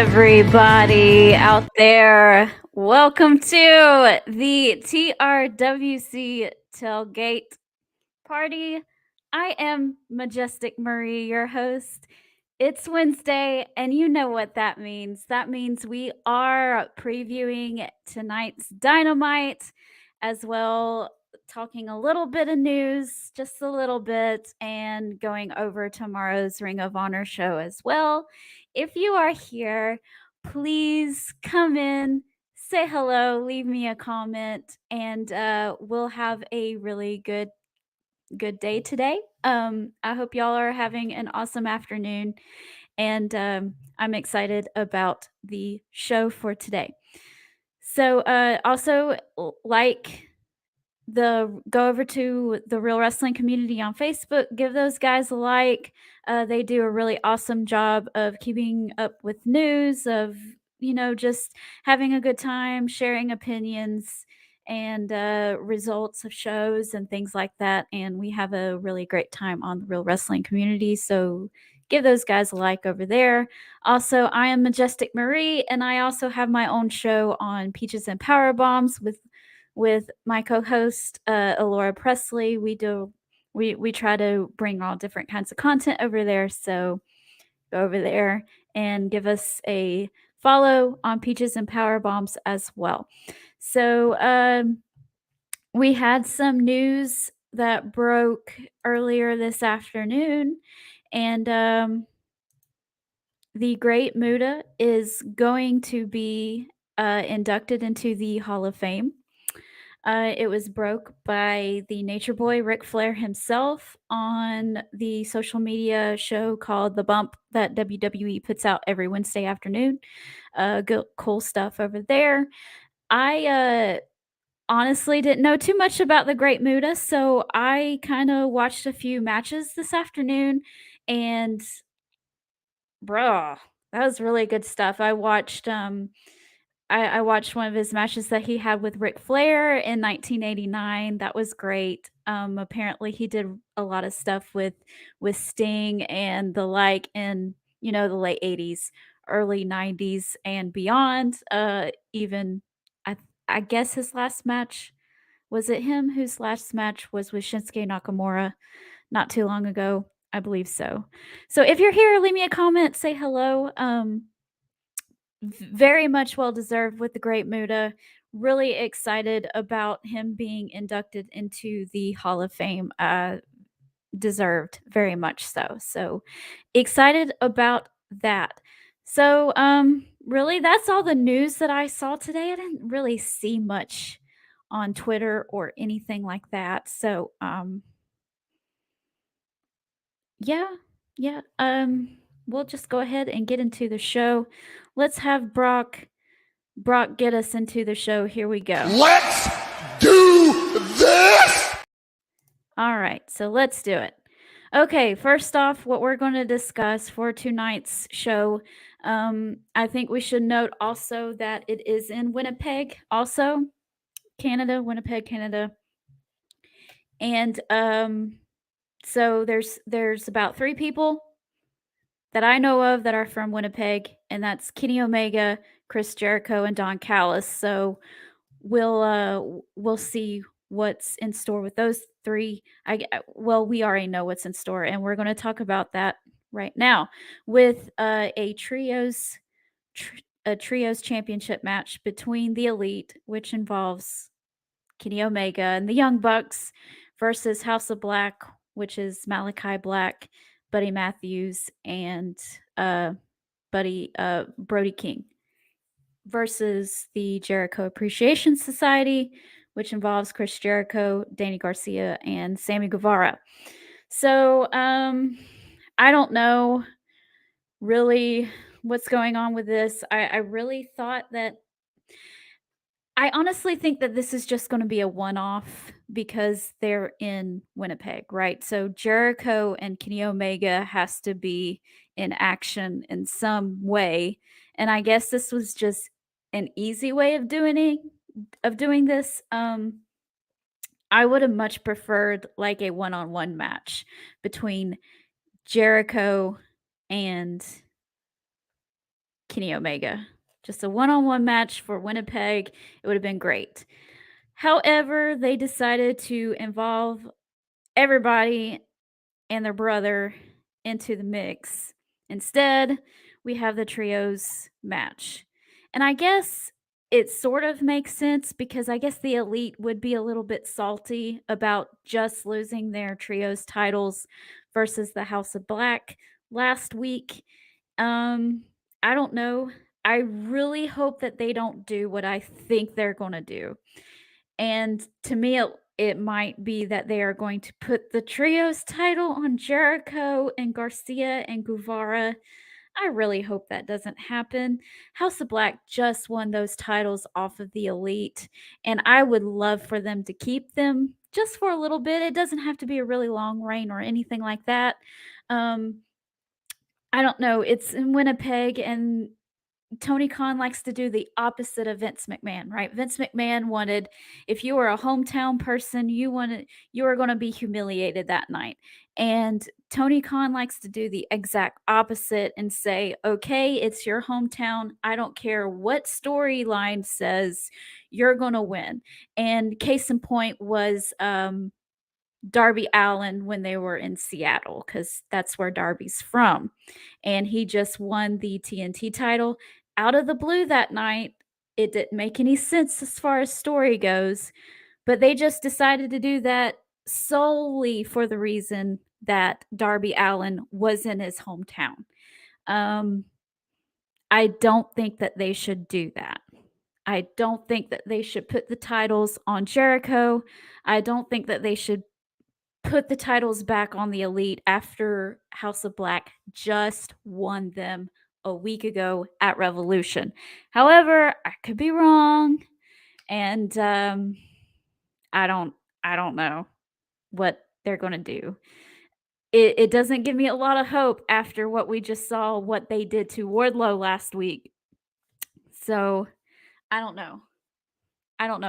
everybody out there? Welcome to the TRWC Tailgate party. I am Majestic Marie, your host. It's Wednesday, and you know what that means. That means we are previewing tonight's Dynamite, as well, talking a little bit of news, just a little bit, and going over tomorrow's Ring of Honor show as well. If you are here, please come in, say hello, leave me a comment, and we'll have a really good day today. I hope y'all are having an awesome afternoon, and I'm excited about the show for today. So, also like go over to the Real Wrestling Community on Facebook, give those guys a like. They do a really awesome job of keeping up with news, of just having a good time, sharing opinions and results of shows and things like that. And we have a really great time on the Real Wrestling Community. So give those guys a like over there. Also, I am Majestic Marie, and I also have my own show on Peaches and Power Bombs with my co-host Alora Presley. We try to bring all different kinds of content over there. So go over there and give us a follow on Peaches and Power Bombs as well. So we had some news that broke earlier this afternoon, and the Great Muta is going to be inducted into the Hall of Fame. It was broke by the Nature Boy Ric Flair himself on the social media show called The Bump that WWE puts out every Wednesday afternoon. Good, cool stuff over there. I honestly didn't know too much about the Great Muta, so I kind of watched a few matches this afternoon, and bruh, that was really good stuff. I watched one of his matches that he had with Ric Flair in 1989. That was great. Apparently he did a lot of stuff with Sting and the like in, the late 80s, early 90s and beyond. Even I I guess his last match, was it him whose last match was with Shinsuke Nakamura not too long ago? I believe so. So if you're here, leave me a comment, say hello. Very much well deserved with the Great Muta. Really excited about him being inducted into the Hall of Fame. Deserved, very much so. So excited about that. So really that's all the news that I saw today. I didn't really see much on Twitter or anything like that. So yeah, yeah. We'll just go ahead and get into the show. Let's have Brock, get us into the show. Here we go. Let's do this! All right, so let's do it. Okay, first off, what we're going to discuss for tonight's show, I think we should note also that it is in Winnipeg, also Canada, Winnipeg, Canada. And so there's about 3 people that I know of that are from Winnipeg, and that's Kenny Omega, Chris Jericho, and Don Callis. So we'll see what's in store with those 3. Well, we already know what's in store, and we're going to talk about that right now with a trios championship match between the Elite, which involves Kenny Omega and the Young Bucks, versus House of Black, which is Malachi Black, Buddy Matthews, and Brody King, versus the Jericho Appreciation Society, which involves Chris Jericho, Danny Garcia, and Sammy Guevara. So I don't know really what's going on with this. I really thought that I honestly think that this is just going to be a one-off because they're in Winnipeg, right? So Jericho and Kenny Omega has to be in action in some way, and I guess this was just an easy way of doing this. I would have much preferred like a one-on-one match between Jericho and Kenny Omega. Just a one-on-one match for Winnipeg. It would have been great. However, they decided to involve everybody and their brother into the mix. Instead, we have the trios match. And I guess it sort of makes sense because I guess the Elite would be a little bit salty about just losing their trios titles versus the House of Black last week. I don't know. I really hope that they don't do what I think they're going to do. And to me, it might be that they are going to put the trios title on Jericho and Garcia and Guevara. I really hope that doesn't happen. House of Black just won those titles off of the Elite, and I would love for them to keep them just for a little bit. It doesn't have to be a really long reign or anything like that. I don't know. It's in Winnipeg, and Tony Khan likes to do the opposite of Vince McMahon, right? Vince McMahon wanted, if you were a hometown person, you were going to be humiliated that night. And Tony Khan likes to do the exact opposite and say, okay, it's your hometown. I don't care what storyline says, you're going to win. And case in point was Darby Allin when they were in Seattle, because that's where Darby's from. And he just won the TNT title out of the blue that night. It didn't make any sense as far as story goes, but they just decided to do that solely for the reason that Darby Allin was in his hometown. I don't think that they should do that. I don't think that they should put the titles on Jericho. I don't think that they should put the titles back on the Elite after House of Black just won them a week ago at Revolution. However, I could be wrong, and I don't know what they're going to do. It doesn't give me a lot of hope after what we just saw, what they did to Wardlow last week. So I don't know.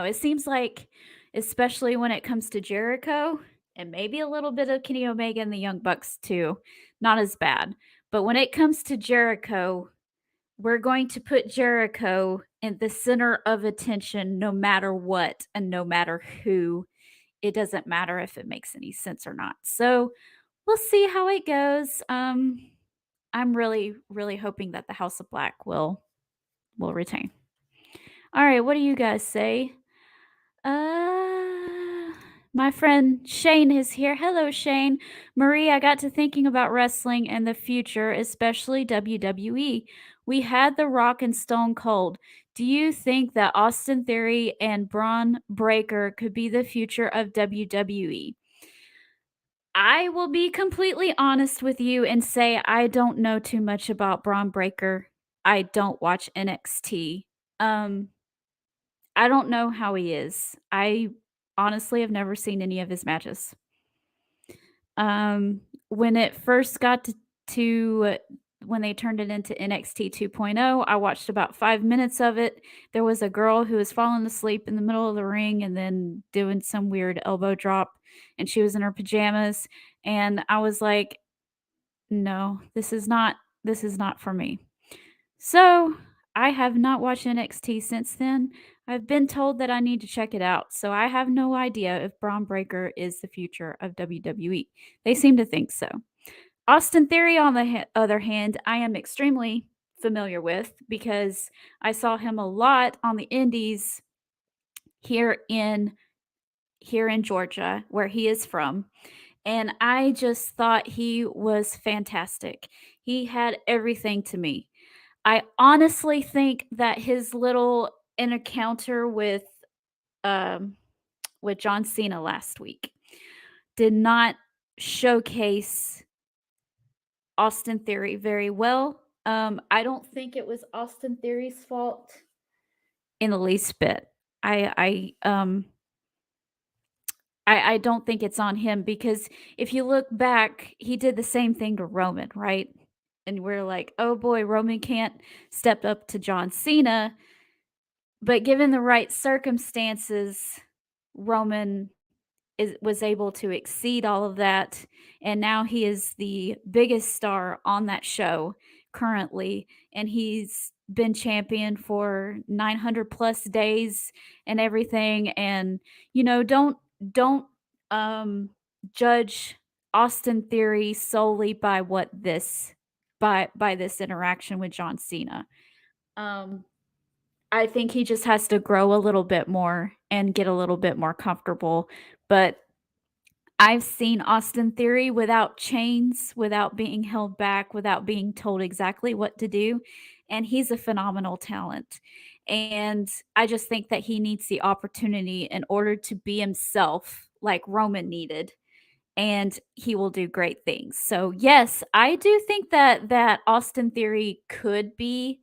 It seems like, especially when it comes to Jericho, and maybe a little bit of Kenny Omega and the Young Bucks too, not as bad. But when it comes to Jericho, we're going to put Jericho in the center of attention no matter what and no matter who. It doesn't matter if it makes any sense or not. So we'll see how it goes. I'm really, really hoping that the House of Black will retain. All right, what do you guys say? My friend Shane is here. Hello, Shane. Marie, I got to thinking about wrestling and the future, especially WWE. We had The Rock and Stone Cold. Do you think that Austin Theory and Braun Breaker could be the future of WWE? I will be completely honest with you and say I don't know too much about Braun Breaker. I don't watch NXT. I don't know how he is. I honestly have never seen any of his matches. When it first got to when they turned it into NXT 2.0, I watched about 5 minutes of it. There was a girl who was falling asleep in the middle of the ring and then doing some weird elbow drop, and she was in her pajamas, and I was like, "No, this is not for me." So, I have not watched NXT since then. I've been told that I need to check it out, so I have no idea if Braun Breaker is the future of WWE. They seem to think so. Austin Theory, on the other hand, I am extremely familiar with because I saw him a lot on the indies here in Georgia, where he is from, and I just thought he was fantastic. He had everything to me. I honestly think that his little encounter with John Cena last week did not showcase Austin Theory very well. I don't think it was Austin Theory's fault in the least bit. I don't think it's on him because if you look back, he did the same thing to Roman, right? And we're like, oh boy, Roman can't step up to John Cena. But given the right circumstances, Roman was able to exceed all of that. And now he is the biggest star on that show currently. And he's been champion for 900 plus days and everything. And, don't judge Austin Theory solely by by this interaction with John Cena. I think he just has to grow a little bit more and get a little bit more comfortable. But I've seen Austin Theory without chains, without being held back, without being told exactly what to do, and he's a phenomenal talent. And I just think that he needs the opportunity in order to be himself, like Roman needed, and he will do great things. So yes, I do think that Austin Theory could be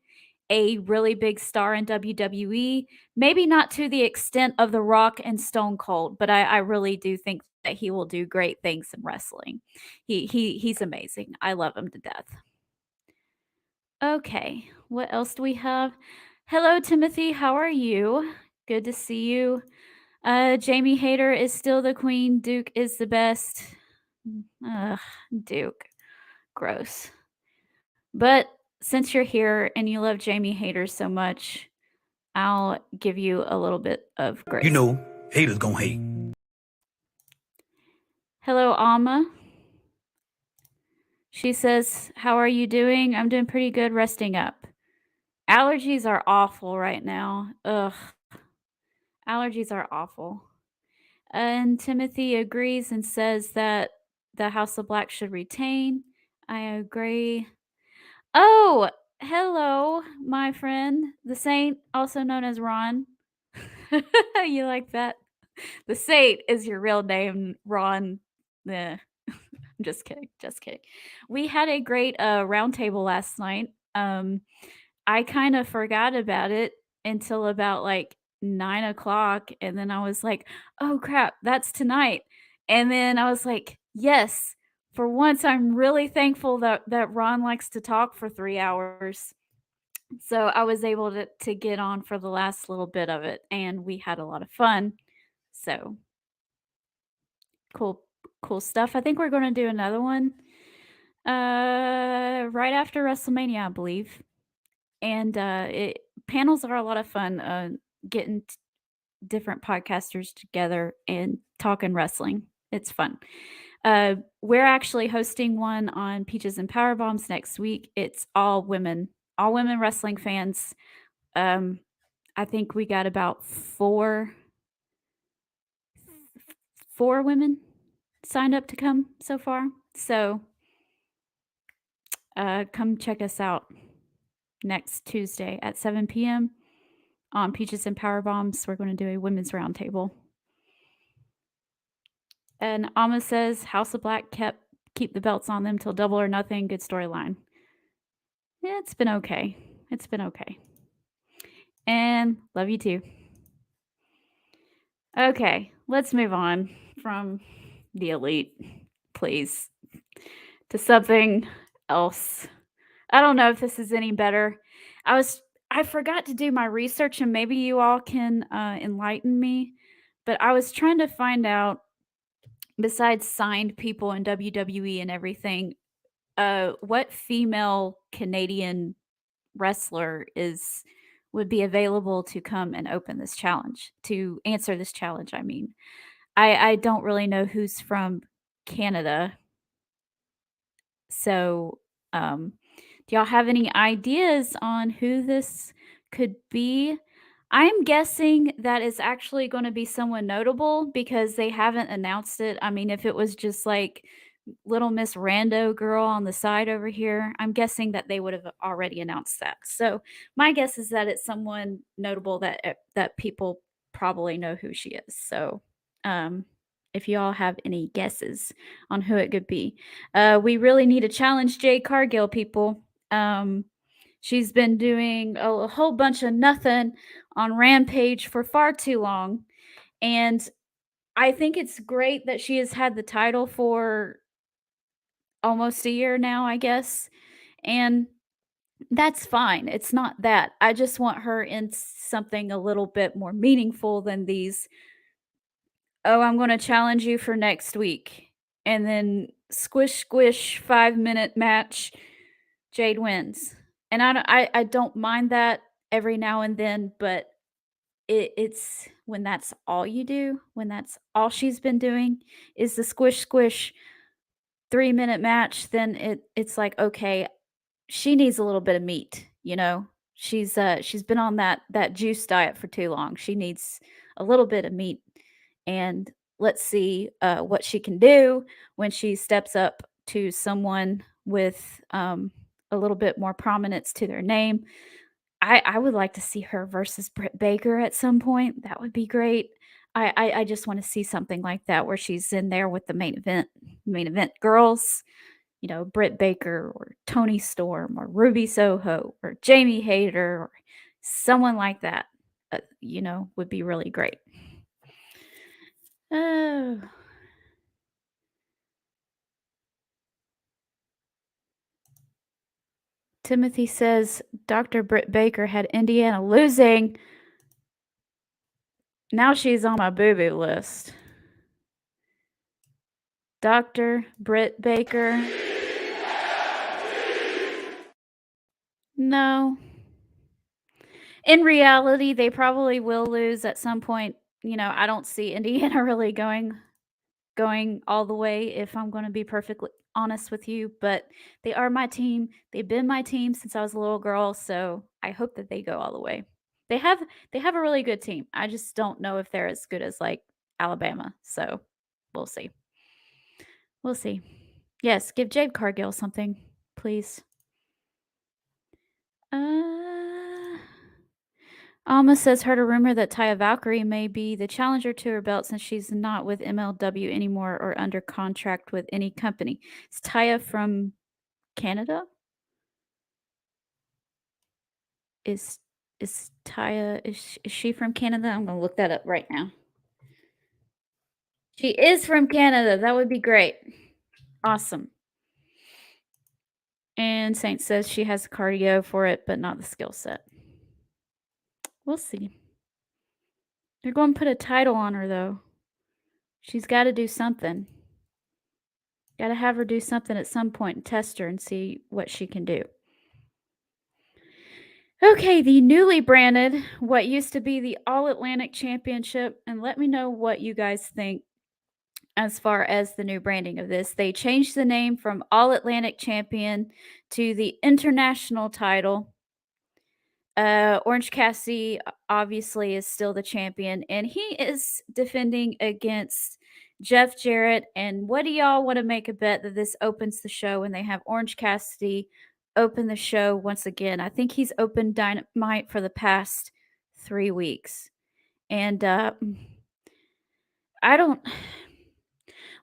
a really big star in WWE. Maybe not to the extent of The Rock and Stone Cold, but I really do think that he will do great things in wrestling. He's amazing. I love him to death. Okay, what else do we have? Hello, Timothy. How are you? Good to see you. Jamie Hayter is still the queen. Duke is the best. Ugh, Duke. Gross. But since you're here and you love Jamie Hayter so much, I'll give you a little bit of grace. You know, haters gonna hate. Hello, Alma. She says, "How are you doing? I'm doing pretty good, resting up. Allergies are awful right now. Ugh. Allergies are awful." And Timothy agrees and says that the House of Black should retain. I agree. Oh, hello, my friend, the Saint, also known as Ron. You like that? The Saint is your real name, Ron. I'm just kidding, just kidding. We had a great roundtable last night. I kind of forgot about it until about like 9 o'clock, and then I was like, "Oh crap, that's tonight." And then I was like, "Yes, for once, I'm really thankful that Ron likes to talk for 3 hours." So I was able to get on for the last little bit of it, and we had a lot of fun. So cool, cool stuff. I think we're going to do another one right after WrestleMania, I believe. And panels are a lot of fun. Getting different podcasters together and talking wrestling. It's fun. We're actually hosting one on Peaches and Power Bombs next week. It's all women wrestling fans. I think we got about four women signed up to come so far. So come check us out next Tuesday at 7 p.m. on Peaches and Power Bombs. We're going to do a women's roundtable. And Alma says House of Black keep the belts on them till Double or Nothing. Good storyline. Yeah, it's been okay. It's been okay. And love you too. Okay, let's move on from the Elite, please, to something else. I don't know if this is any better. I forgot to do my research, and maybe you all can enlighten me. But I was trying to find out, besides signed people in WWE and everything, what female Canadian wrestler would be available to come and open this challenge, to answer this challenge. I mean, I don't really know who's from Canada. So, do y'all have any ideas on who this could be? I'm guessing that it's actually going to be someone notable because they haven't announced it. I mean, if it was just like little Miss Rando girl on the side over here, I'm guessing that they would have already announced that. So my guess is that it's someone notable that people probably know who she is. So if you all have any guesses on who it could be, we really need to challenge Jade Cargill, people. She's been doing a whole bunch of nothing on Rampage for far too long, and I think it's great that she has had the title for almost a year now, I guess. And that's fine. It's not that. I just want her in something a little bit more meaningful than these, "Oh, I'm going to challenge you for next week." And then squish, squish, 5-minute match, Jade wins. And I don't mind that every now and then, but it's when that's all you do, when that's all she's been doing is the squish squish 3-minute match, then it's like, okay, she needs a little bit of meat, you know? She's been on that juice diet for too long. She needs a little bit of meat, and let's see, what she can do when she steps up to someone with, a little bit more prominence to their name. I would like to see her versus Britt Baker at some point. That would be great. I just wanna see something like that where she's in there with the main event girls, Britt Baker or Tony Storm or Ruby Soho or Jamie Hayter or someone like that, would be really great. Oh. Timothy says Dr. Britt Baker had Indiana losing. Now she's on my boo-boo list. Dr. Britt Baker. No. In reality, they probably will lose at some point. I don't see Indiana really going all the way, if I'm gonna be perfectly honest with you, but they are my team. They've been my team since I was a little girl, so I hope that they go all the way. They have they have a really good team. I just don't know if they're as good as, like, Alabama, so we'll see. We'll see. Yes, give Jade Cargill something, please. Uh Alma says heard a rumor that Taya Valkyrie may be the challenger to her belt since she's not with MLW anymore or under contract with any company. Is Taya from Canada? Is is Taya is she from Canada? I'm gonna look that up right now. She is from Canada. That would be great. Awesome. And Saint says she has cardio for it, but not the skill set. We'll see. They're going to put a title on her though. She's got to do something. Got to have her do something at some point and test her and see what she can do. Okay, the newly branded, what used to be the All Atlantic Championship, and let me know what you guys think as far as the new branding of this. They changed the name from All Atlantic Champion to the International title. Orange Cassidy obviously is still the champion, and he is defending against Jeff Jarrett. And what do y'all want to make a bet that this opens the show and they have Orange Cassidy open the show once again? I think he's opened Dynamite for the past 3 weeks. And I don't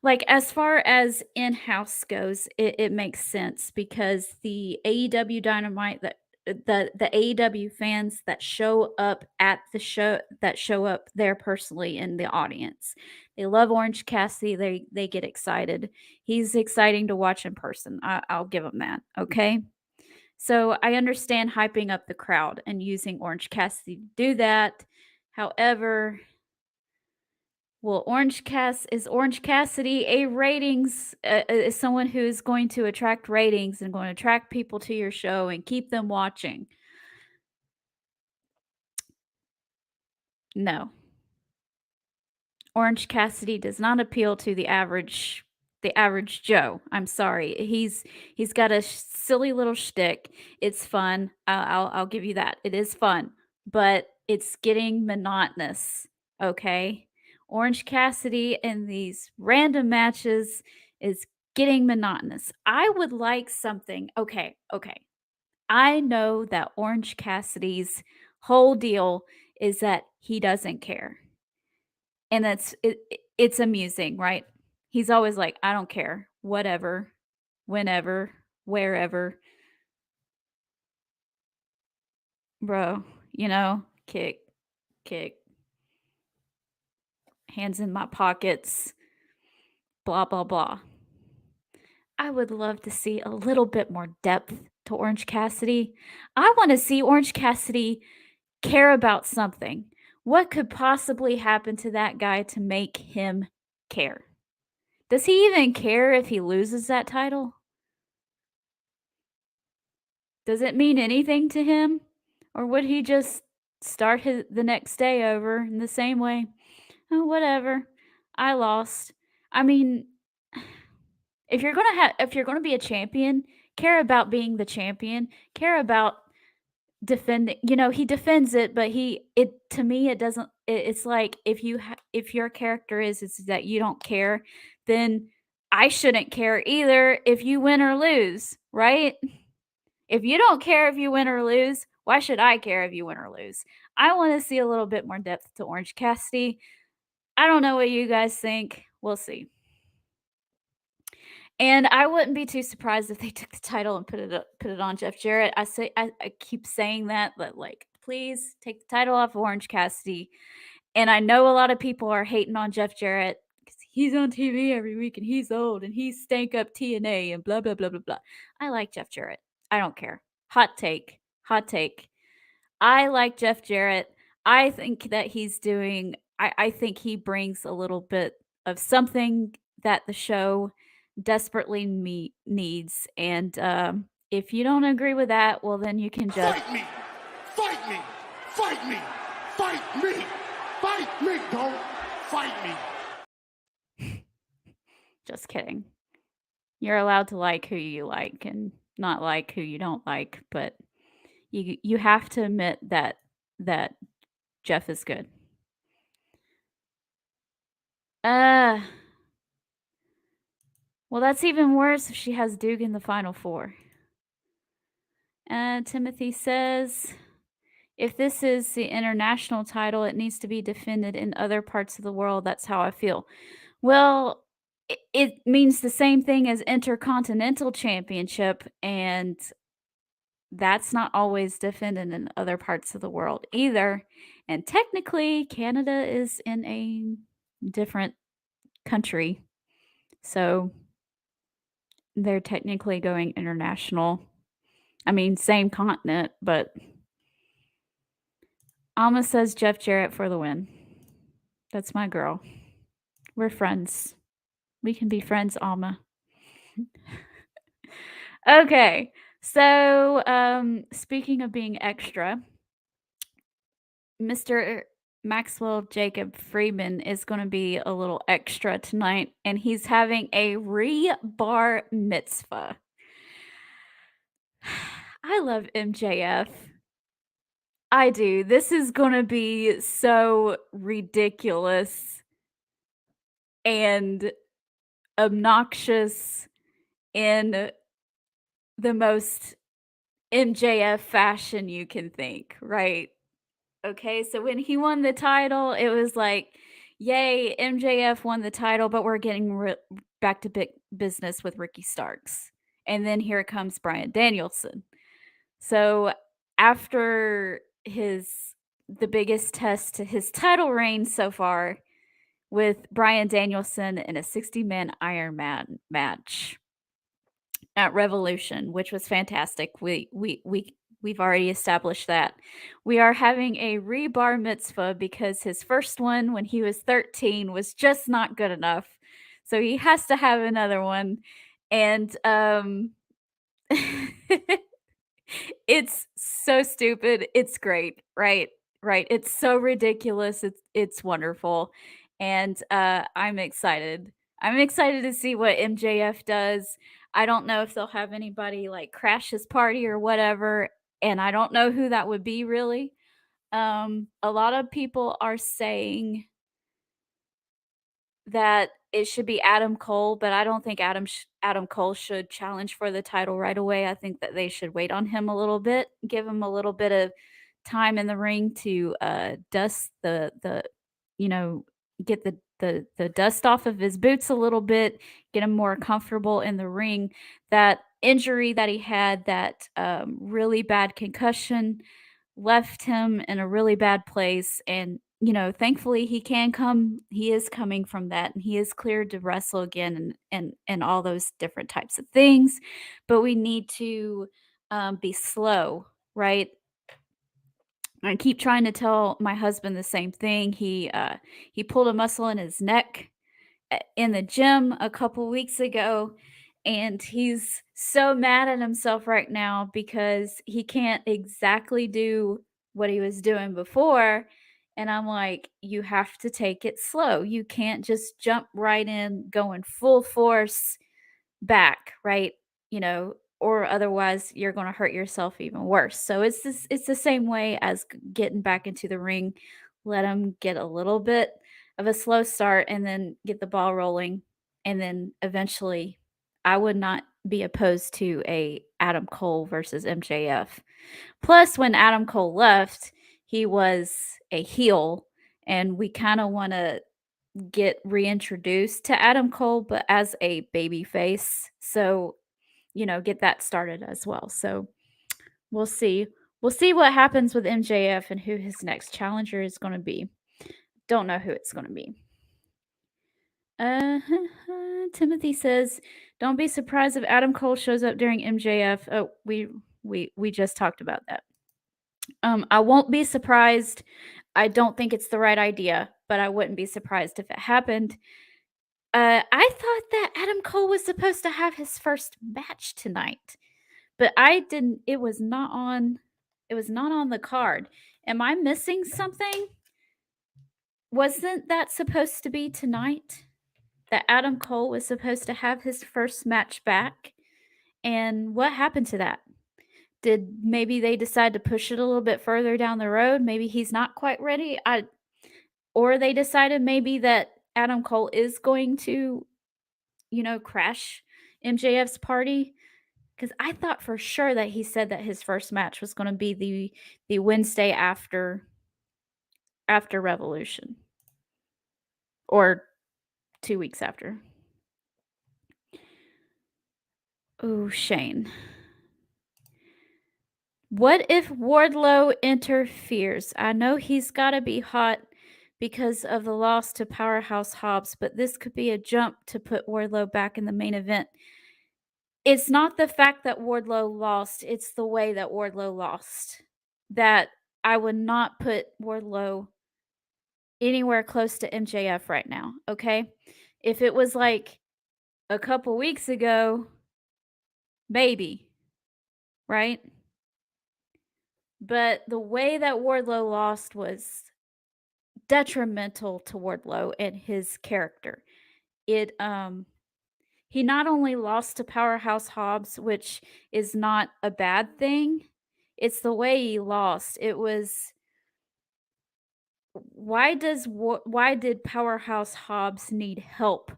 like, as far as in-house goes, it makes sense because the AEW Dynamite that the AEW fans that show up at the show that show up there personally in the audience. They love Orange Cassidy. They get excited. He's exciting to watch in person. I'll give him that. Okay. So I understand hyping up the crowd and using Orange Cassidy to do that. However, well, is Orange Cassidy a ratings is someone who is going to attract ratings and going to attract people to your show and keep them watching? No. Orange Cassidy does not appeal to the average Joe. I'm sorry. He's got a silly little shtick. It's fun. I'll give you that. It is fun, but it's getting monotonous. Okay, Orange Cassidy in these random matches is getting monotonous. I would like something. Okay, okay. I know that Orange Cassidy's whole deal is that he doesn't care. And it's amusing, right? He's always like, "I don't care. Whatever, whenever, wherever, bro, kick, kick, hands in my pockets, blah blah blah." I would love to see a little bit more depth to Orange Cassidy. I want to see Orange Cassidy care about something. What could possibly happen to that guy to make him care? Does he even care if he loses that title? Does it mean anything to him? Or would he just start the next day over in the same way? Oh, whatever. I lost. I mean, if you're gonna be a champion, care about being the champion. Care about defending. He defends it, but to me it doesn't. It's like if your character is that you don't care, then I shouldn't care either if you win or lose, right? If you don't care if you win or lose, why should I care if you win or lose? I want to see a little bit more depth to Orange Cassidy. I don't know what you guys think. We'll see. And I wouldn't be too surprised if they took the title and put it on Jeff Jarrett. I keep saying that, but like, please take the title off of Orange Cassidy. And I know a lot of people are hating on Jeff Jarrett because he's on TV every week and he's old and he stank up TNA and blah blah blah blah blah. I like Jeff Jarrett. I don't care. Hot take. Hot take. I like Jeff Jarrett. I think that I think he brings a little bit of something that the show desperately needs. And if you don't agree with that, well, then you can just Fight me! Fight me! Fight me! Fight me! Fight me! Don't fight me! Just kidding. You're allowed to like who you like and not like who you don't like, but you have to admit that Jeff is good. Well, that's even worse if she has Duke in the Final Four. Timothy says, if this is the international title, it needs to be defended in other parts of the world. That's how I feel. Well, it means the same thing as Intercontinental Championship, and that's not always defended in other parts of the world either. And technically, Canada is in a different country. So they're technically going international. I mean, same continent, but Alma says Jeff Jarrett for the win. That's my girl. We're friends. We can be friends, Alma. Okay. So, speaking of being extra, Mr. Maxwell Jacob Freeman is going to be a little extra tonight, and he's having a rebar mitzvah. I love MJF. I do. This is going to be so ridiculous and obnoxious in the most MJF fashion you can think, right? Okay, so when he won the title, it was like, yay, MJF won the title, but we're getting back to big business with Ricky Starks. And then here comes Bryan Danielson. So after the biggest test to his title reign so far with Bryan Danielson in a 60-man Iron Man match at Revolution, which was fantastic. We've already established that. We are having a rebar mitzvah because his first one when he was 13 was just not good enough. So he has to have another one. And it's so stupid. It's great, right? Right. It's so ridiculous. It's wonderful. And I'm excited. I'm excited to see what MJF does. I don't know if they'll have anybody like crash his party or whatever, and I don't know who that would be really. A lot of people are saying that it should be Adam Cole, but I don't think Adam Cole should challenge for the title right away. I think that they should wait on him a little bit, give him a little bit of time in the ring to dust the get the dust off of his boots a little bit, get him more comfortable in the ring. That injury that he had, that really bad concussion, left him in a really bad place. And thankfully he is coming from that, and he is cleared to wrestle again, and all those different types of things. But we need to be slow, right? I keep trying to tell my husband the same thing. He pulled a muscle in his neck in the gym a couple weeks ago, and he's so mad at himself right now because he can't exactly do what he was doing before. And I'm like, you have to take it slow. You can't just jump right in going full force back, right? Or otherwise you're going to hurt yourself even worse. So it's the same way as getting back into the ring. Let him get a little bit of a slow start and then get the ball rolling, and then eventually I would not be opposed to a Adam Cole versus MJF. Plus when Adam Cole left, he was a heel, and we kind of want to get reintroduced to Adam Cole, but as a baby face. So, get that started as well. So we'll see. We'll see what happens with MJF and who his next challenger is going to be. Don't know who it's going to be. Uh, Timothy says, "Don't be surprised if Adam Cole shows up during MJF." Oh, we just talked about that. I won't be surprised. I don't think it's the right idea, but I wouldn't be surprised if it happened. I thought that Adam Cole was supposed to have his first match tonight, but I didn't. It was not on. It was not on the card. Am I missing something? Wasn't that supposed to be tonight? That Adam Cole was supposed to have his first match back, and what happened to that? Did maybe they decide to push it a little bit further down the road? Maybe he's not quite ready. Or they decided maybe that Adam Cole is going to crash MJF's party, because I thought for sure that he said that his first match was going to be the Wednesday after Revolution, or 2 weeks after. Oh, Shane. What if Wardlow interferes? I know he's got to be hot because of the loss to Powerhouse Hobbs, but this could be a jump to put Wardlow back in the main event. It's not the fact that Wardlow lost, it's the way that Wardlow lost. That I would not put Wardlow anywhere close to MJF right now, okay? If it was like a couple weeks ago, maybe, right? But the way that Wardlow lost was detrimental to Wardlow and his character. It He not only lost to Powerhouse Hobbs, which is not a bad thing, it's the way he lost. It was why did Powerhouse Hobbs need help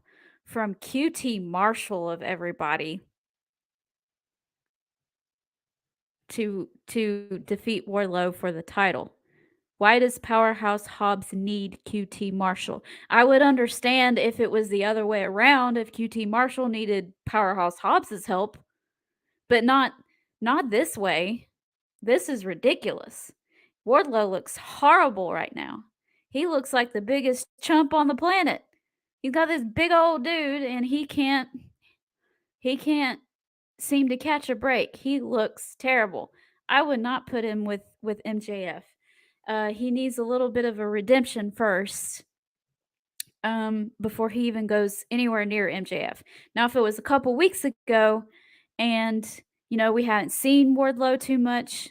from QT Marshall of everybody to defeat Wardlow for the title? Why does Powerhouse Hobbs need QT Marshall? I would understand if it was the other way around, if QT Marshall needed Powerhouse Hobbs's help, but not this way. This is ridiculous. Wardlow looks horrible right now. He looks like the biggest chump on the planet. He's got this big old dude and he can't seem to catch a break. He looks terrible. I would not put him with MJF. He needs a little bit of a redemption first, before he even goes anywhere near MJF. Now, if it was a couple weeks ago and, we hadn't seen Wardlow too much,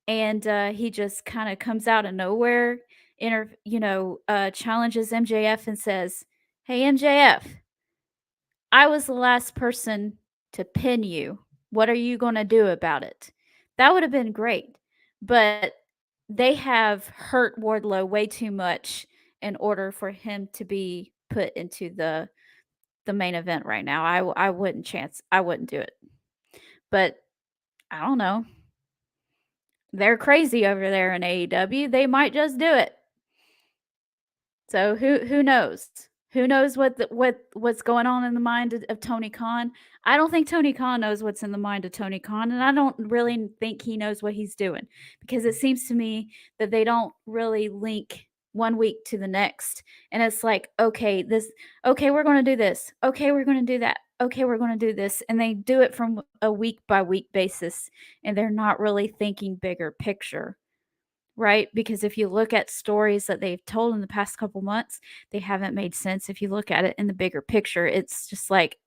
and he just kind of comes out of nowhere, challenges MJF and says, "Hey, MJF, I was the last person to pin you. What are you going to do about it?" That would have been great. But they have hurt Wardlow way too much in order for him to be put into the main event right now. I wouldn't do it. But I don't know. They're crazy over there in AEW. They might just do it. So who knows? Who knows what's going on in the mind of Tony Khan? I don't think Tony Khan knows what's in the mind of Tony Khan, and I don't really think he knows what he's doing, because it seems to me that they don't really link one week to the next. And it's like, okay, we're going to do this. Okay, we're going to do that. Okay, we're going to do this. And they do it from a week by week basis, and they're not really thinking bigger picture. Right? Because if you look at stories that they've told in the past couple months, they haven't made sense. If you look at it in the bigger picture, it's just like,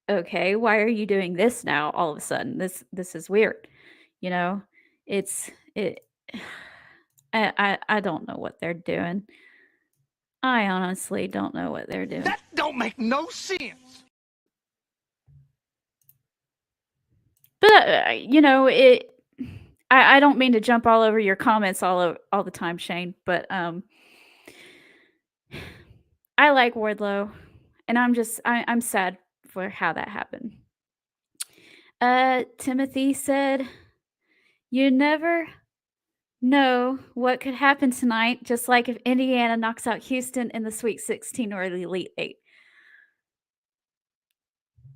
okay, why are you doing this now all of a sudden? This is weird. You know, it's it I don't know what they're doing. I honestly don't know what they're doing. That don't make no sense. But I don't mean to jump all over your comments all the time, Shane, but I like Wardlow, and I'm sad for how that happened. Timothy said, "You never know what could happen tonight, just like if Indiana knocks out Houston in the Sweet 16 or the Elite 8."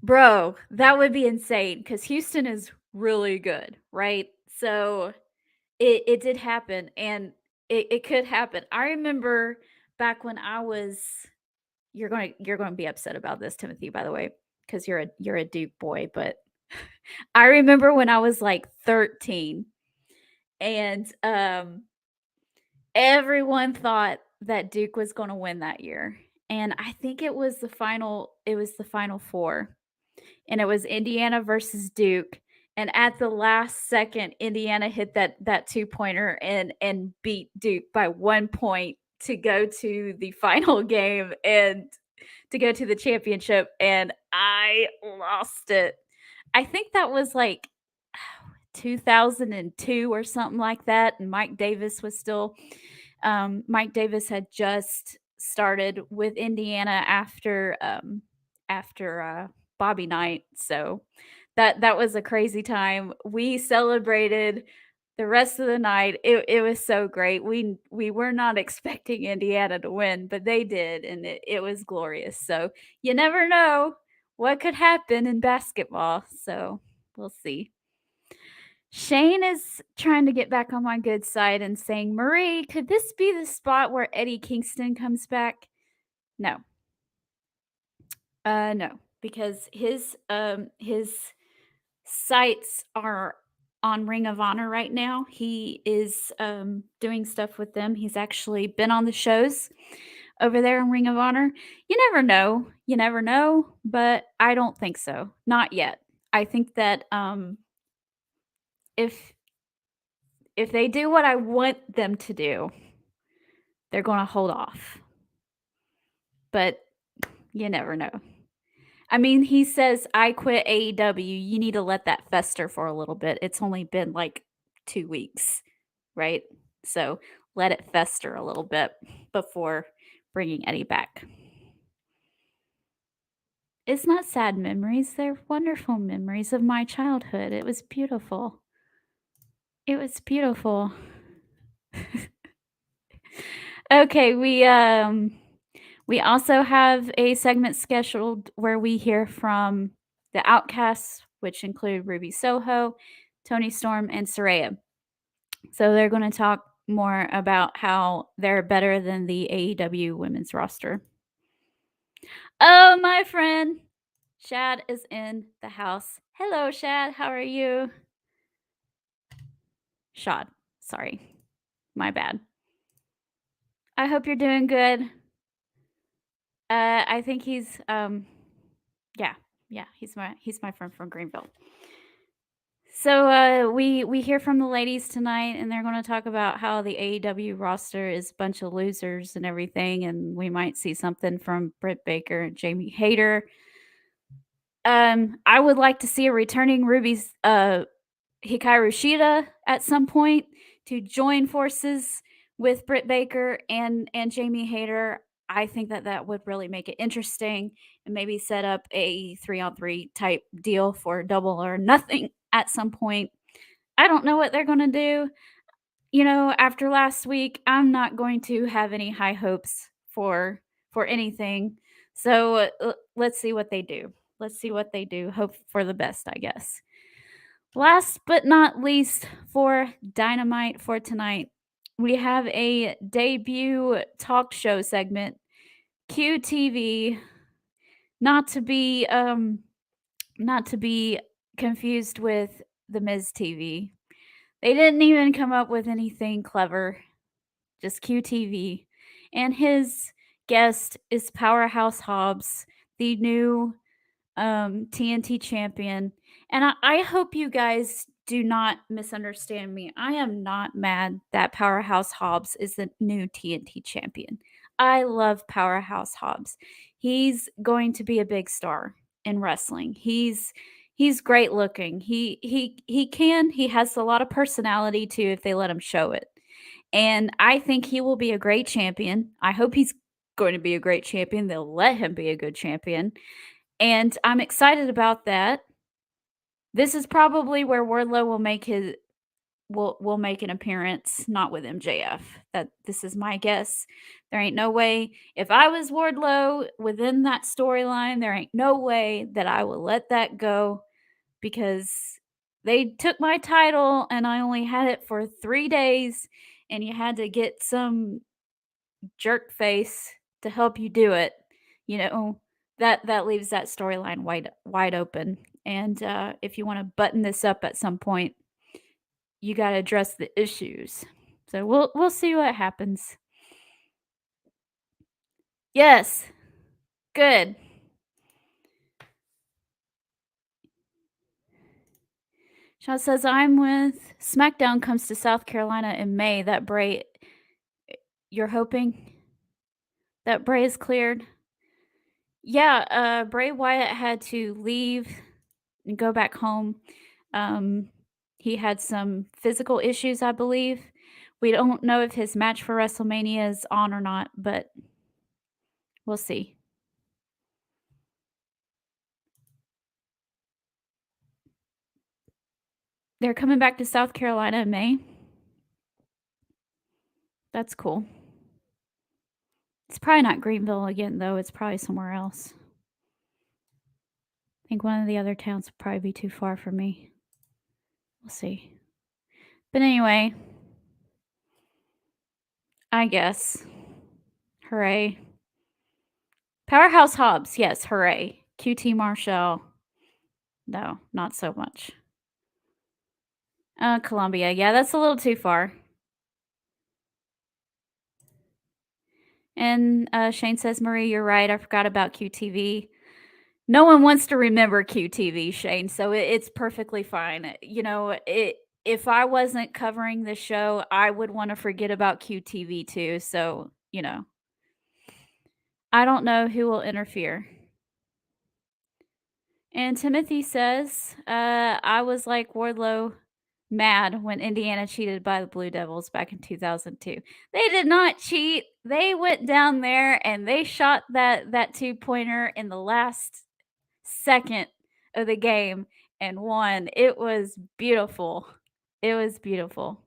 Bro, that would be insane because Houston is really good, right? So it did happen, and it could happen. I remember back when I was you're gonna be upset about this, Timothy, by the way, because you're a Duke boy, but I remember when I was like 13 and everyone thought that Duke was gonna win that year. And I think it was the final four. And it was Indiana versus Duke. And at the last second, Indiana hit that two-pointer and beat Duke by 1 point to go to the final game and to go to the championship. And I lost it. I think that was like 2002 or something like that. And Mike Davis had just started with Indiana after Bobby Knight. So that was a crazy time. We celebrated the rest of the night. It was so great. We were not expecting Indiana to win, but they did, and it was glorious. So you never know what could happen in basketball. So we'll see. Shane is trying to get back on my good side and saying, Marie, could this be the spot where Eddie Kingston comes back? No. No, because his sights are on Ring of Honor right now. He is doing stuff with them. He's actually been on the shows over there in Ring of Honor. You never know. You never know, but I don't think so. Not yet. I think that if they do what I want them to do, they're going to hold off. But you never know. I mean, he says, I quit AEW. You need to let that fester for a little bit. It's only been like 2 weeks, right? So let it fester a little bit before bringing Eddie back. It's not sad memories. They're wonderful memories of my childhood. It was beautiful. It was beautiful. Okay, we also have a segment scheduled where we hear from the Outcasts, which include Ruby Soho, Tony Storm, and Saraya. So they're going to talk more about how they're better than the AEW women's roster. Oh, my friend, Shad is in the house. Hello, Shad. How are you? Shad. Sorry. My bad. I hope you're doing good. I think he's yeah, he's my friend from Greenville. So we hear from the ladies tonight, and they're going to talk about how the AEW roster is a bunch of losers and everything, and we might see something from Britt Baker and Jamie Hayter. I would like to see a returning Ruby's Hikaru Shida at some point to join forces with Britt Baker and Jamie Hayter. I think that would really make it interesting and maybe set up a 3-on-3 type deal for Double or Nothing at some point. I don't know what they're going to do. After last week, I'm not going to have any high hopes for anything. So let's see what they do. Let's see what they do. Hope for the best, I guess. Last but not least, for Dynamite for tonight, we have a debut talk show segment, QTV, not to be confused with the Miz TV. They didn't even come up with anything clever, just QTV. And his guest is Powerhouse Hobbs, the new TNT champion. And I hope you guys do not misunderstand me. I am not mad that Powerhouse Hobbs is the new TNT champion. I love Powerhouse Hobbs. He's going to be a big star in wrestling. He's great looking. He has a lot of personality too if they let him show it. And I think he will be a great champion. I hope he's going to be a great champion. They'll let him be a good champion. And I'm excited about that. This is probably where Wardlow will make an appearance, not with MJF. This is my guess. There ain't no way if I was Wardlow within that storyline, there ain't no way that I will let that go because they took my title and I only had it for 3 days and you had to get some jerk face to help you do it. That leaves that storyline wide open. And if you want to button this up at some point, you got to address the issues. So we'll see what happens. Yes. Good. Shaw says I'm with SmackDown comes to South Carolina in May. That Bray, you're hoping that Bray is cleared. Yeah, Bray Wyatt had to leave and go back home. He had some physical issues, I believe. We don't know if his match for WrestleMania is on or not, but we'll see. They're coming back to South Carolina in May. That's cool. It's probably not Greenville again, though. It's probably somewhere else. I think one of the other towns would probably be too far for me. We'll see. But anyway, I guess. Hooray. Powerhouse Hobbs, yes, hooray. QT Marshall, no, not so much. Columbia, yeah, that's a little too far. And Shane says, Marie, you're right. I forgot about QTV. No one wants to remember QTV, Shane, so it's perfectly fine. If I wasn't covering the show, I would want to forget about QTV too. So, I don't know who will interfere. And Timothy says, I was like Wardlow mad when Indiana cheated by the Blue Devils back in 2002. They did not cheat. They went down there and they shot that 2-pointer in the last second of the game and won. It was beautiful. It was beautiful.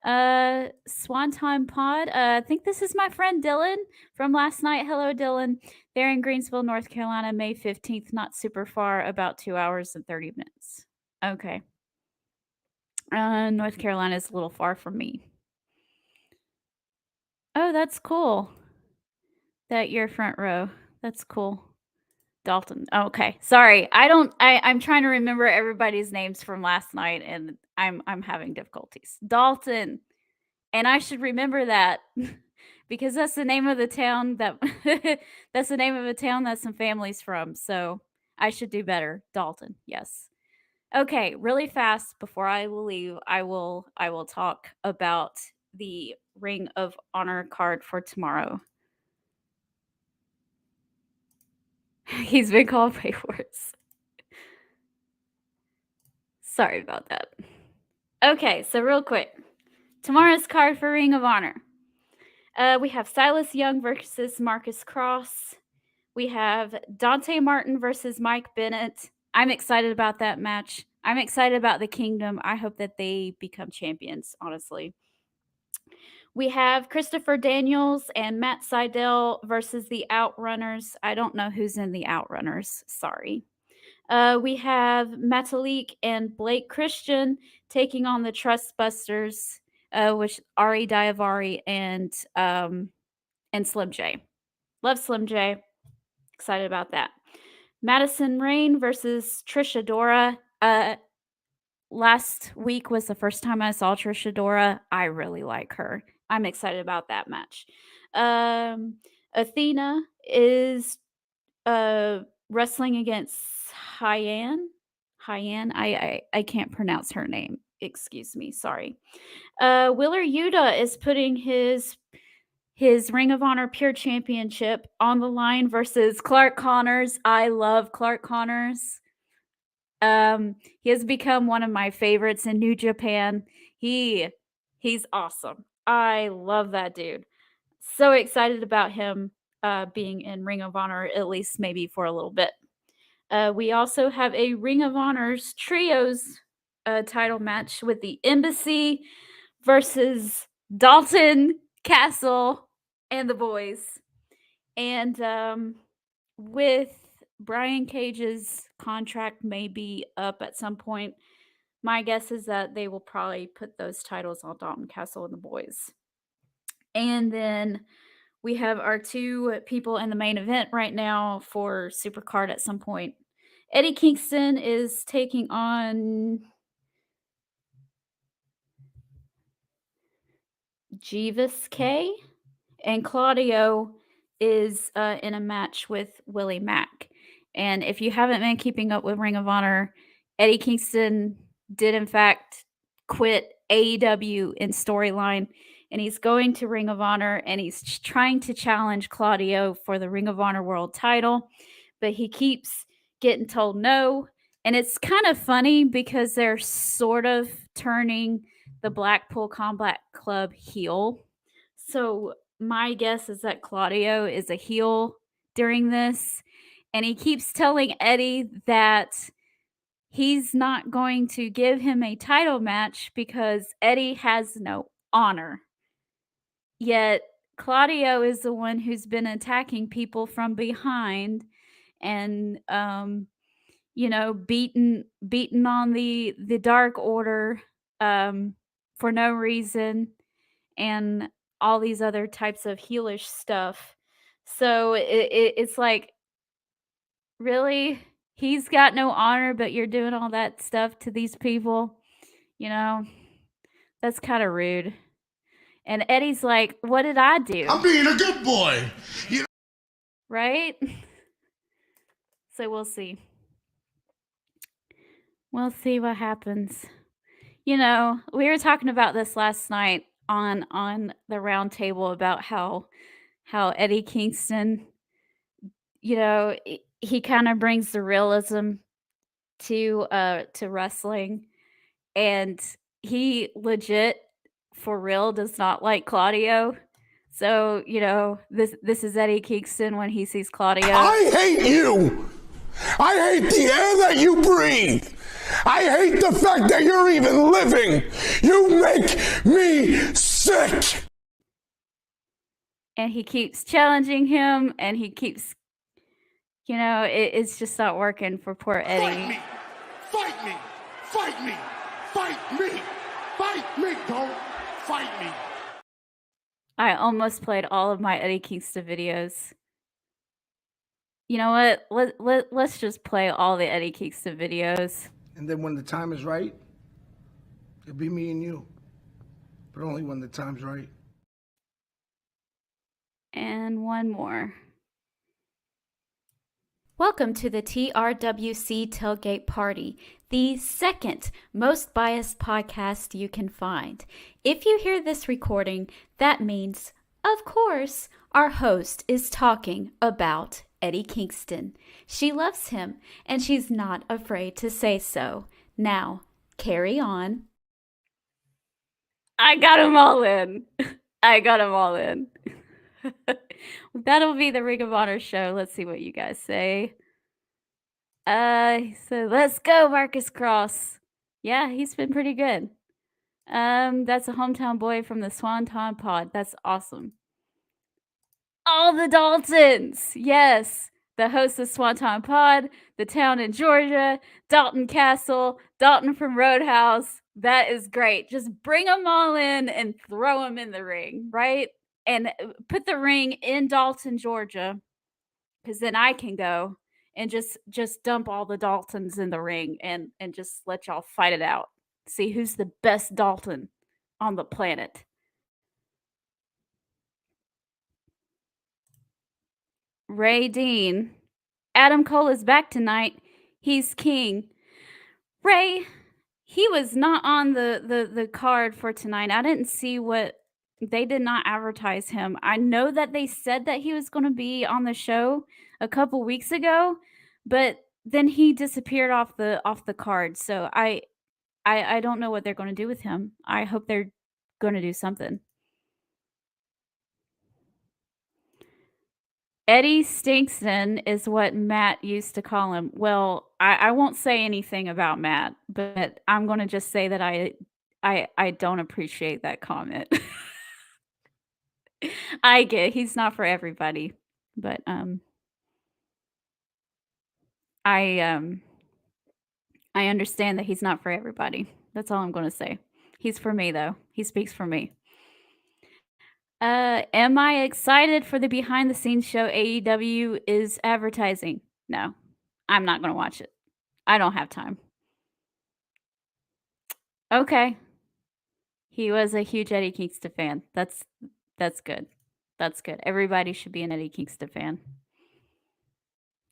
Swanton Pod. I think this is my friend Dylan from last night. Hello, Dylan. They're in Greensville, North Carolina, May 15th. Not super far, about 2 hours and 30 minutes. Okay. North Carolina is a little far from me. Oh, that's cool. That you're front row. That's cool. Dalton. Oh, okay. Sorry. I'm trying to remember everybody's names from last night and I'm having difficulties. Dalton. And I should remember that because that's the name of the town that's the name of a town that some family's from. So I should do better. Dalton. Yes. Okay, really fast before I will leave, I will talk about the Ring of Honor card for tomorrow. He's been called way worse. Sorry about that. Okay, so real quick. Tomorrow's card for Ring of Honor. We have Silas Young versus Marcus Cross. We have Dante Martin versus Mike Bennett. I'm excited about that match. I'm excited about the Kingdom. I hope that they become champions, honestly. We have Christopher Daniels and Matt Sydal versus the Outrunners. I don't know who's in the Outrunners. Sorry. We have Metalik and Blake Christian taking on the Trustbusters, which Ari Daivari and Slim J. Love Slim J. Excited about that. Madison Rain versus Trisha Dora. Last week was the first time I saw Trisha Dora. I really like her. I'm excited about that match. Athena is wrestling against Hyan. I can't pronounce her name. Excuse me. Sorry. Willer Yuta is putting his Ring of Honor Pure Championship on the line versus Clark Connors. I love Clark Connors. He has become one of my favorites in New Japan. He's awesome. I love that dude. So excited about him being in Ring of Honor, at least maybe for a little bit. We also have a Ring of Honor's trios title match with the Embassy versus Dalton, Castle, and the boys. And with Brian Cage's contract may be up at some point, my guess is that they will probably put those titles on Dalton Castle and the boys. And then we have our two people in the main event right now for Supercard at some point. Eddie Kingston is taking on Jeeves K, and Claudio is in a match with Willie Mack. And if you haven't been keeping up with Ring of Honor, Eddie Kingston did in fact quit AEW in storyline, and he's going to Ring of Honor, and he's trying to challenge Claudio for the Ring of Honor World title, but he keeps getting told no. And it's kind of funny because they're sort of turning the Blackpool Combat Club heel. So my guess is that Claudio is a heel during this, and he keeps telling Eddie that he's not going to give him a title match because Eddie has no honor. Yet Claudio is the one who's been attacking people from behind and beaten on the Dark Order for no reason, and all these other types of heelish stuff. So it's like, really? He's got no honor, but you're doing all that stuff to these people? That's kind of rude. And Eddie's like, what did I do? I'm being a good boy. Right? So we'll see. We'll see what happens. We were talking about this last night on the round table about how Eddie Kingston, he kind of brings the realism to wrestling, and he legit for real does not like Claudio. So, this is Eddie Kingston when he sees Claudio. I hate you. I hate the air that you breathe. I hate the fact that you're even living. You make me sick. And he keeps challenging him, and he keeps, it's just not working for poor Eddie. Fight me. Fight me. Fight me. Fight me. Don't fight me. I almost played all of my Eddie Kingston videos. You know what? Let's just play all the Eddie Kingston videos. And then when the time is right, it'll be me and you. But only when the time's right. And one more. Welcome to the TRWC Tailgate Party, the second most biased podcast you can find. If you hear this recording, that means, of course, our host is talking about Eddie Kingston. She loves him, and she's not afraid to say so. Now, carry on. I got them all in. That'll be the Ring of Honor show. Let's see what you guys say. So let's go, Marcus Cross. Yeah, he's been pretty good. That's a hometown boy from the Swanton Pod. That's awesome. All the Daltons. Yes. The host of Swanton Pod, the town in Georgia, Dalton Castle, Dalton from Roadhouse. That is great. Just bring them all in and throw them in the ring, right? And put the ring in Dalton, Georgia, because then I can go and just dump all the Daltons in the ring and just let y'all fight it out. See who's the best Dalton on the planet. Ray Dean Adam Cole is back tonight. He's king. Ray, he was not on the card for tonight. I didn't see what they did not advertise him. I know that they said that he was going to be on the show a couple weeks ago, but then he disappeared off the card. So I don't know what they're going to do with him. I hope they're going to do something. Eddie Stinkston is what Matt used to call him. Well, I won't say anything about Matt, but I'm going to just say that I don't appreciate that comment. I get he's not for everybody, but I understand that he's not for everybody. That's all I'm going to say. He's for me though. He speaks for me. Am I excited for the behind the scenes show AEW is advertising? No. I'm not going to watch it. I don't have time. Okay. He was a huge Eddie Kingston fan. That's good. That's good. Everybody should be an Eddie Kingston fan.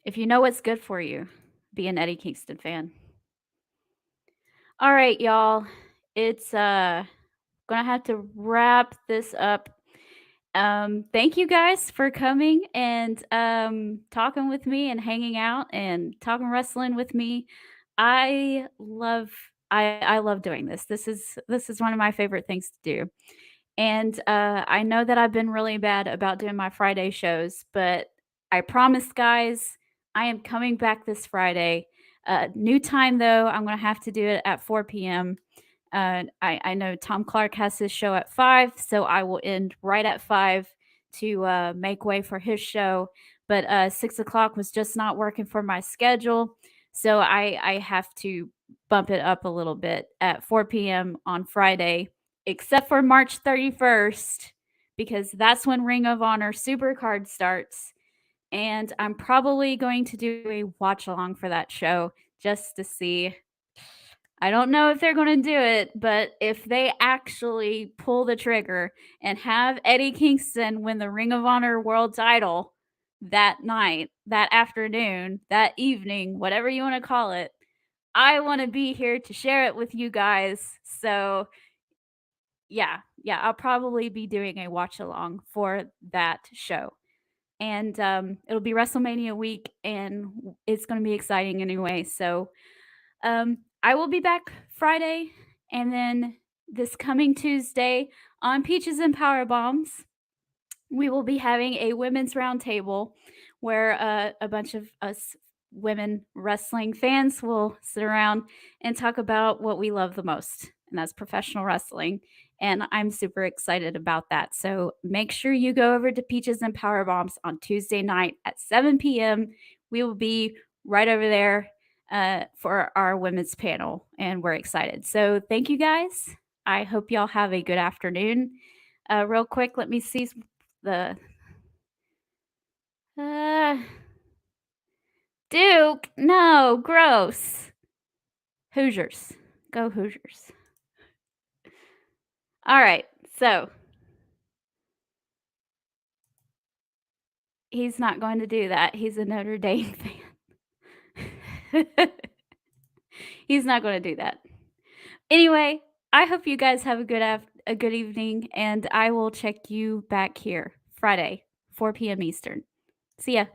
If you know what's good for you, be an Eddie Kingston fan. All right, y'all. It's gonna have to wrap this up. Thank you guys for coming and talking with me and hanging out and talking wrestling with me. I love doing this. This is one of my favorite things to do. And I know that I've been really bad about doing my Friday shows, but I promise, guys, I am coming back this Friday. New time, though. I'm going to have to do it at 4 p.m. I know Tom Clark has his show at 5, so I will end right at 5 to make way for his show. But 6 o'clock was just not working for my schedule, so I have to bump it up a little bit at 4 p.m. on Friday, except for March 31st, because that's when Ring of Honor Supercard starts. And I'm probably going to do a watch along for that show just to see. I don't know if they're going to do it, but if they actually pull the trigger and have Eddie Kingston win the Ring of Honor World title that night, that afternoon, that evening, whatever you want to call it, I want to be here to share it with you guys. So, yeah, I'll probably be doing a watch along for that show. And it'll be WrestleMania week, and it's going to be exciting anyway. So, I will be back Friday, and then this coming Tuesday on Peaches and Power Bombs, we will be having a women's roundtable where a bunch of us women wrestling fans will sit around and talk about what we love the most, and that's professional wrestling. And I'm super excited about that. So make sure you go over to Peaches and Power Bombs on Tuesday night at 7 p.m. We will be right over there for our women's panel, and we're excited. So thank you guys. I hope y'all have a good afternoon. Real quick, let me see the Duke. No, gross. Hoosiers. Go Hoosiers. All right, so he's not going to do that. He's a Notre Dame fan. He's not going to do that. Anyway, I hope you guys have a good evening, and I will check you back here Friday, 4 p.m. Eastern. See ya.